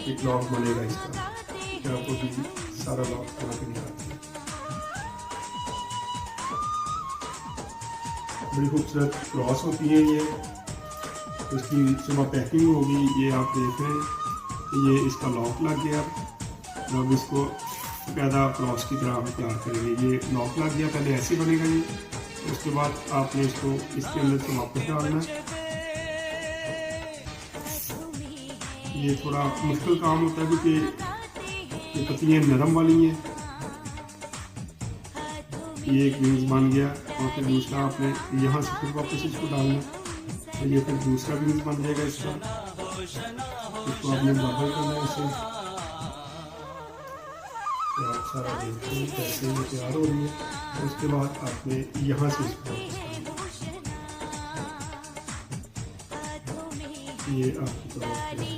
एक लॉक बनेगा इसका। फिर आपको भी सारा लॉक बना के दिखाते हैं। बड़ी खूबसूरत क्रॉस होती है ये। उसकी सुबह पैकिंग होगी, ये आप देख रहे हैं। ये इसका लॉक लग गया। अब इसको पैदा क्रॉस की तरह हम तैयार करेंगे। ये लॉक लग गया, पहले ऐसे बनेगा ये। उसके बाद आपने इसको इसके अंदर से वापस डालना है। ये थोड़ा मुश्किल काम होता है क्योंकि ये पत्तियाँ नरम वाली हैं। ये एक विंग्स बन गया और फिर दूसरा आपने यहाँ से फिर वापस इसको डालना है। तो ये फिर दूसरा विंग्स बन जाएगा इसका। इसको आपने बबल करना है इसे। तो आप सारा देखते हैं कैसे ये तैयार हो रही है। और उसके बाद आपने यहाँ से इसको वापस करना है। ये आपकी तरफ